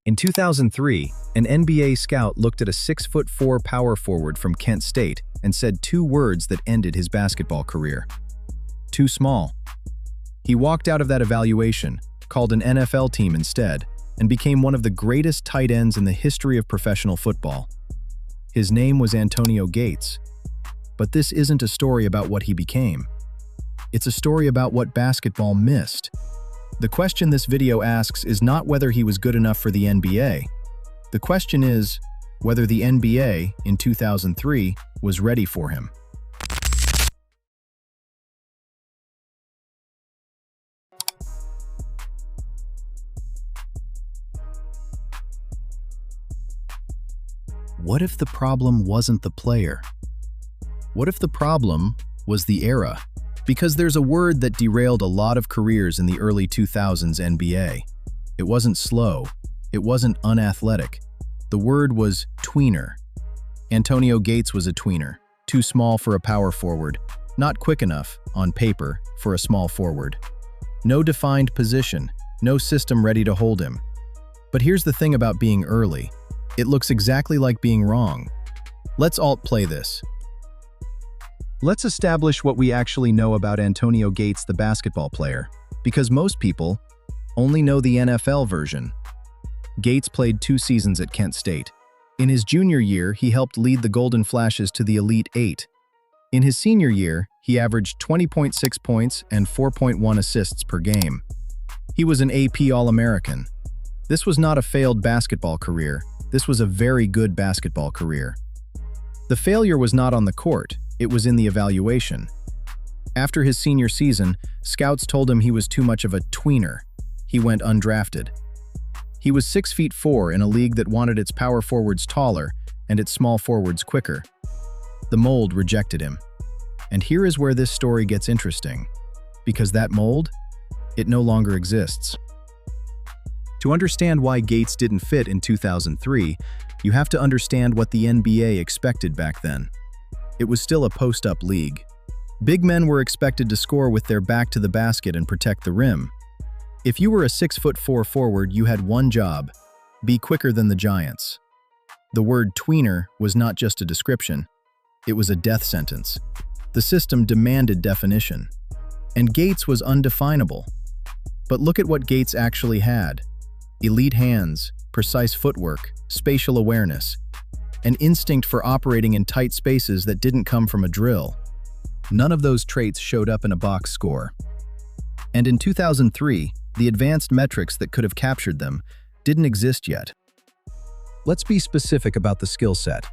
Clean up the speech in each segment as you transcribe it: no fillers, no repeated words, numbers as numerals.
In 2003, an NBA scout looked at a 6'4" power forward from Kent State and said two words that ended his basketball career. Too small. He walked out of that evaluation, called an NFL team instead, and became one of the greatest tight ends in the history of professional football. His name was Antonio Gates. But this isn't a story about what he became. It's a story about what basketball missed. The question this video asks is not whether he was good enough for the NBA. The question is whether the NBA, in 2003, was ready for him. What if the problem wasn't the player? What if the problem was the era? Because there's a word that derailed a lot of careers in the early 2000s NBA. It wasn't slow. It wasn't unathletic. The word was tweener. Antonio Gates was a tweener, too small for a power forward, not quick enough, on paper, for a small forward. No defined position, no system ready to hold him. But here's the thing about being early. It looks exactly like being wrong. Let's AltPlay this. Let's establish what we actually know about Antonio Gates, the basketball player, because most people only know the NFL version. Gates played 2 seasons at Kent State. In his junior year, he helped lead the Golden Flashes to the Elite 8. In his senior year, he averaged 20.6 points and 4.1 assists per game. He was an AP All-American. This was not a failed basketball career. This was a very good basketball career. The failure was not on the court. It was in the evaluation. After his senior season, scouts told him he was too much of a tweener. He went undrafted. He was 6'4" in a league that wanted its power forwards taller and its small forwards quicker. The mold rejected him. And here is where this story gets interesting. Because that mold, it no longer exists. To understand why Gates didn't fit in 2003, you have to understand what the NBA expected back then. It was still a post-up league. Big men were expected to score with their back to the basket and protect the rim. If you were a 6'4" forward, you had one job: be quicker than the giants. The word tweener was not just a description. It was a death sentence. The system demanded definition. And Gates was undefinable. But look at what Gates actually had. Elite hands, precise footwork, spatial awareness, an instinct for operating in tight spaces that didn't come from a drill. None of those traits showed up in a box score. And in 2003, the advanced metrics that could have captured them didn't exist yet. Let's be specific about the skill set.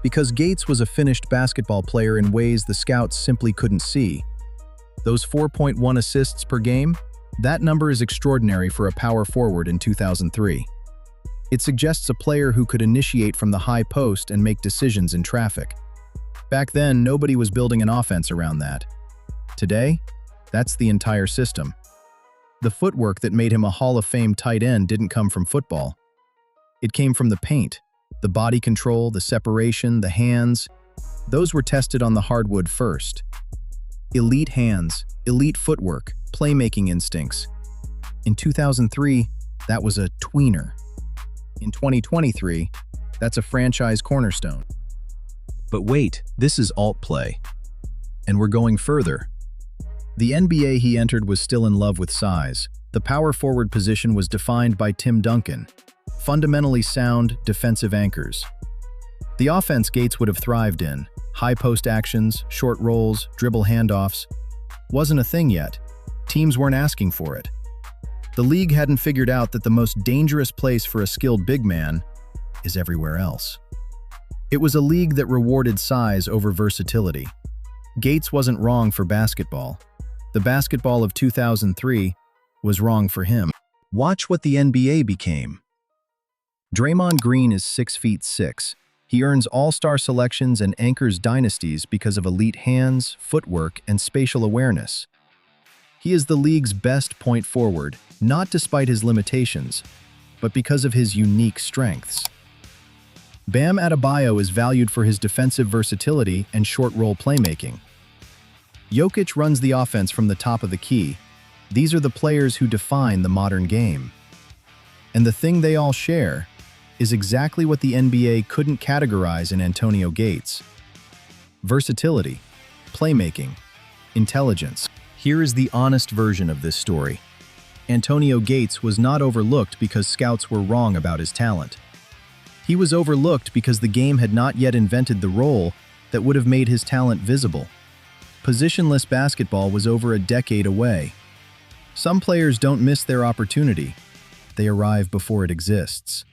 Because Gates was a finished basketball player in ways the scouts simply couldn't see. Those 4.1 assists per game, that number is extraordinary for a power forward in 2003. It suggests a player who could initiate from the high post and make decisions in traffic. Back then, nobody was building an offense around that. Today, that's the entire system. The footwork that made him a Hall of Fame tight end didn't come from football. It came from the paint. The body control, the separation, the hands, those were tested on the hardwood first. Elite hands, elite footwork, playmaking instincts. In 2003, that was a tweener. In 2023, that's a franchise cornerstone. But wait, this is AltPlay. And we're going further. The NBA he entered was still in love with size. The power forward position was defined by Tim Duncan. Fundamentally sound defensive anchors. The offense Gates would have thrived in, high post actions, short rolls, dribble handoffs, wasn't a thing yet. Teams weren't asking for it. The league hadn't figured out that the most dangerous place for a skilled big man is everywhere else. It was a league that rewarded size over versatility. Gates wasn't wrong for basketball. The basketball of 2003 was wrong for him. Watch what the NBA became. Draymond Green is 6'6". He earns all-star selections and anchors dynasties because of elite hands, footwork, and spatial awareness. He is the league's best point forward, not despite his limitations, but because of his unique strengths. Bam Adebayo is valued for his defensive versatility and short-roll playmaking. Jokic runs the offense from the top of the key. These are the players who define the modern game. And the thing they all share is exactly what the NBA couldn't categorize in Antonio Gates: versatility, playmaking, intelligence. Here is the honest version of this story. Antonio Gates was not overlooked because scouts were wrong about his talent. He was overlooked because the game had not yet invented the role that would have made his talent visible. Positionless basketball was over a decade away. Some players don't miss their opportunity. They arrive before it exists.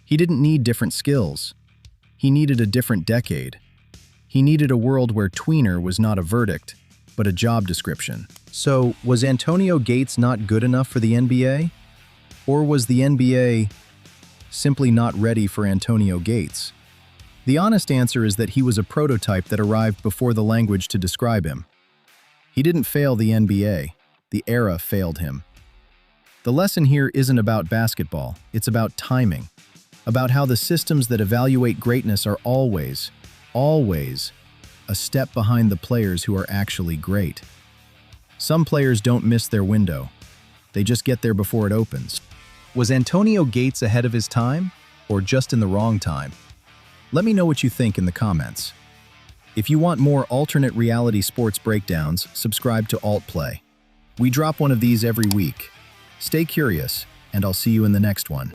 He didn't need different skills. He needed a different decade. He needed a world where tweener was not a verdict, but a job description. So, was Antonio Gates not good enough for the NBA? Or was the NBA simply not ready for Antonio Gates? The honest answer is that he was a prototype that arrived before the language to describe him. He didn't fail the NBA. The era failed him. The lesson here isn't about basketball. It's about timing. About how the systems that evaluate greatness are always a step behind the players who are actually great. Some players don't miss their window. They just get there before it opens. Was Antonio Gates ahead of his time, or just in the wrong time? Let me know what you think in the comments. If you want more alternate reality sports breakdowns, subscribe to AltPlay. We drop one of these every week. Stay curious, and I'll see you in the next one.